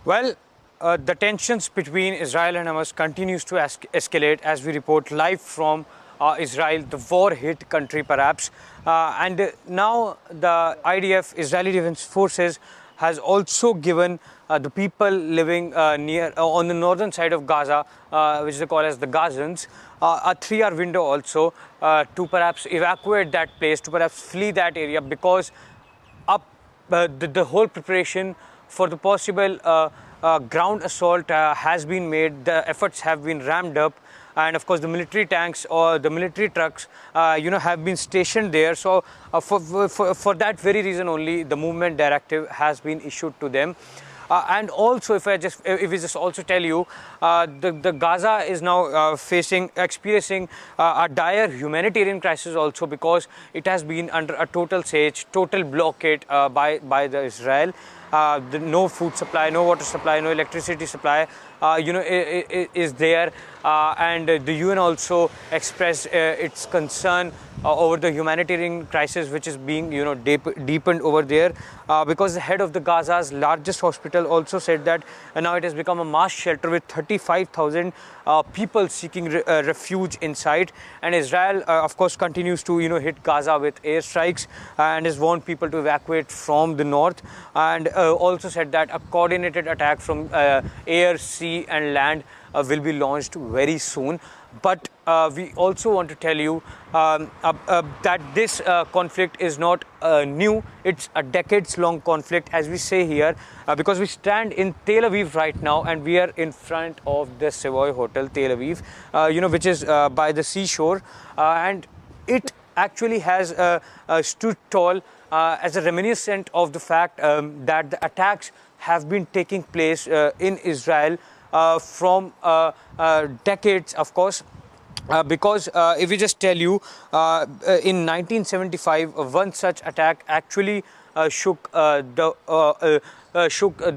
Well, the tensions between Israel and Hamas continues to escalate as we report live from Israel, the war-hit country perhaps. And now the IDF, Israeli Defense Forces, has also given the people living near on the northern side of Gaza, which they call as the Gazans, a 3-hour window also to perhaps evacuate that place, to perhaps flee that area, because the whole preparation for the possible ground assault has been made. The efforts have been ramped up, and of course the military tanks or the military trucks have been stationed there. So for that very reason only, the movement directive has been issued to them. And also, if we just also tell you, the Gaza is now experiencing a dire humanitarian crisis also, because it has been under a total siege, total blockade by the Israel. No food supply, no water supply, no electricity supply, is there. And the UN also expressed its concern over the humanitarian crisis which is being deepened over there, because the head of the Gaza's largest hospital also said that now it has become a mass shelter with 35,000 people seeking refuge inside. And Israel of course continues to hit Gaza with airstrikes and has warned people to evacuate from the north, and also said that a coordinated attack from air, sea and land will be launched very soon. But we also want to tell you that this conflict is not new. It's a decades-long conflict, as we say here, because we stand in Tel Aviv right now, and we are in front of the Savoy Hotel, Tel Aviv, which is by the seashore, and it actually has stood tall as a reminiscent of the fact that the attacks have been taking place in Israel from decades, of course. Because if we just tell you, in 1975, one such attack actually shook the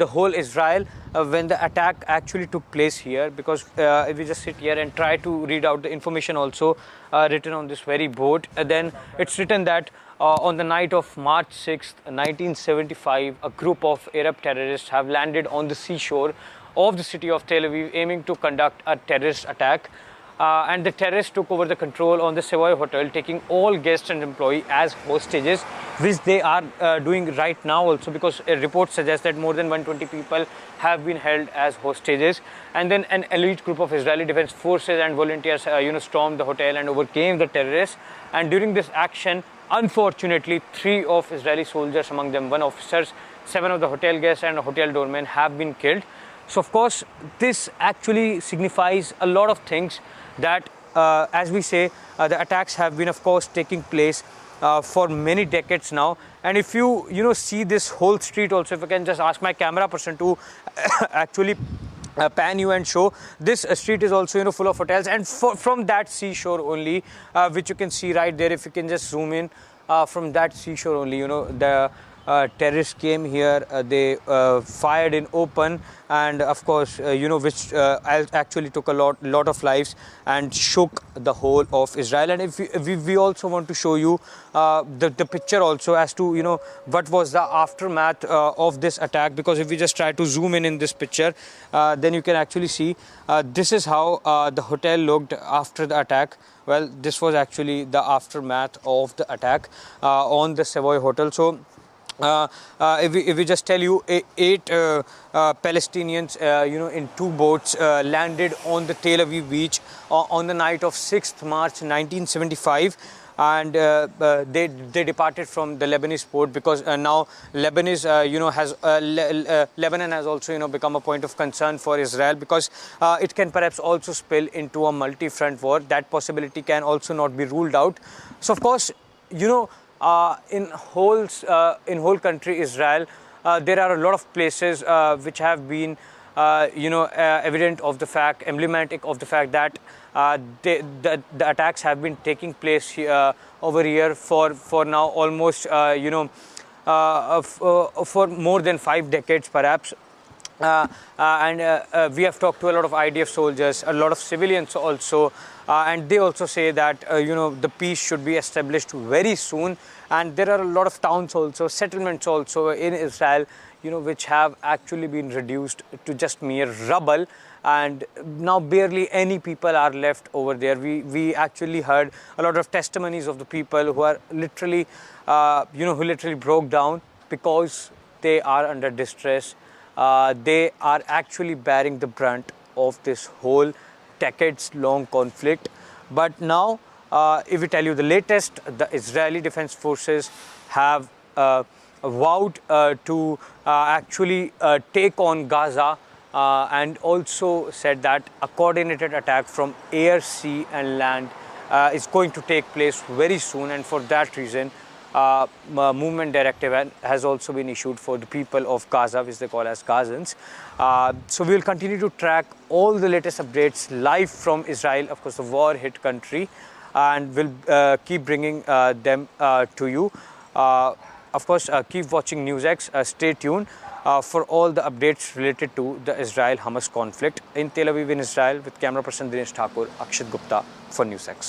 whole Israel when the attack actually took place here. Because if we just sit here and try to read out the information also written on this very board, then it's written that on the night of March 6th, 1975, a group of Arab terrorists have landed on the seashore of the city of Tel Aviv, aiming to conduct a terrorist attack. And the terrorists took over the control on the Savoy Hotel, taking all guests and employees as hostages, which they are doing right now also, because a report suggests that more than 120 people have been held as hostages. And then an elite group of Israeli Defense Forces and volunteers stormed the hotel and overcame the terrorists. And during this action, unfortunately, 3 of Israeli soldiers, among them 1 officer, 7 of the hotel guests and a hotel doorman have been killed. So of course, this actually signifies a lot of things, that as we say, the attacks have been of course taking place for many decades now. And if you see this whole street also, if I can just ask my camera person to actually pan you and show, this street is also full of hotels, and from that seashore only, which you can see right there, if you can just zoom in, from that seashore only, the terrorists came here, they fired in open, and of course which actually took a lot of lives and shook the whole of Israel. And if we also want to show you the picture also as to what was the aftermath of this attack, because if we just try to zoom in this picture, then you can actually see this is how the hotel looked after the attack. Well, this was actually the aftermath of the attack on the Savoy Hotel. So if we just tell you, 8 Palestinians, in 2 boats landed on the Tel Aviv beach on the night of 6th March 1975. And they departed from the Lebanese port, because now Lebanon has also become a point of concern for Israel, because it can perhaps also spill into a multi-front war. That possibility can also not be ruled out. So of course, in whole country Israel, there are a lot of places which have been evident of the fact, emblematic of the fact that the attacks have been taking place here, over here for now almost for more than 5 decades perhaps. And we have talked to a lot of IDF soldiers, a lot of civilians also, and they also say that the peace should be established very soon. And there are a lot of towns also, settlements also in Israel, which have actually been reduced to just mere rubble, and now barely any people are left over there. We actually heard a lot of testimonies of the people who are literally, who literally broke down because they are under distress. They are actually bearing the brunt of this whole decades-long conflict. But now, if we tell you the latest, the Israeli Defense Forces have vowed to actually take on Gaza, and also said that a coordinated attack from air, sea and land is going to take place very soon, and for that reason a movement directive has also been issued for the people of Gaza, which they call as Gazans. So we will continue to track all the latest updates live from Israel, of course the war-hit country, and we'll keep bringing them to you. Of course, keep watching NewsX. Stay tuned for all the updates related to the Israel-Hamas conflict in Tel Aviv in Israel. With camera person Dinesh Thakur, Akshit Gupta for NewsX.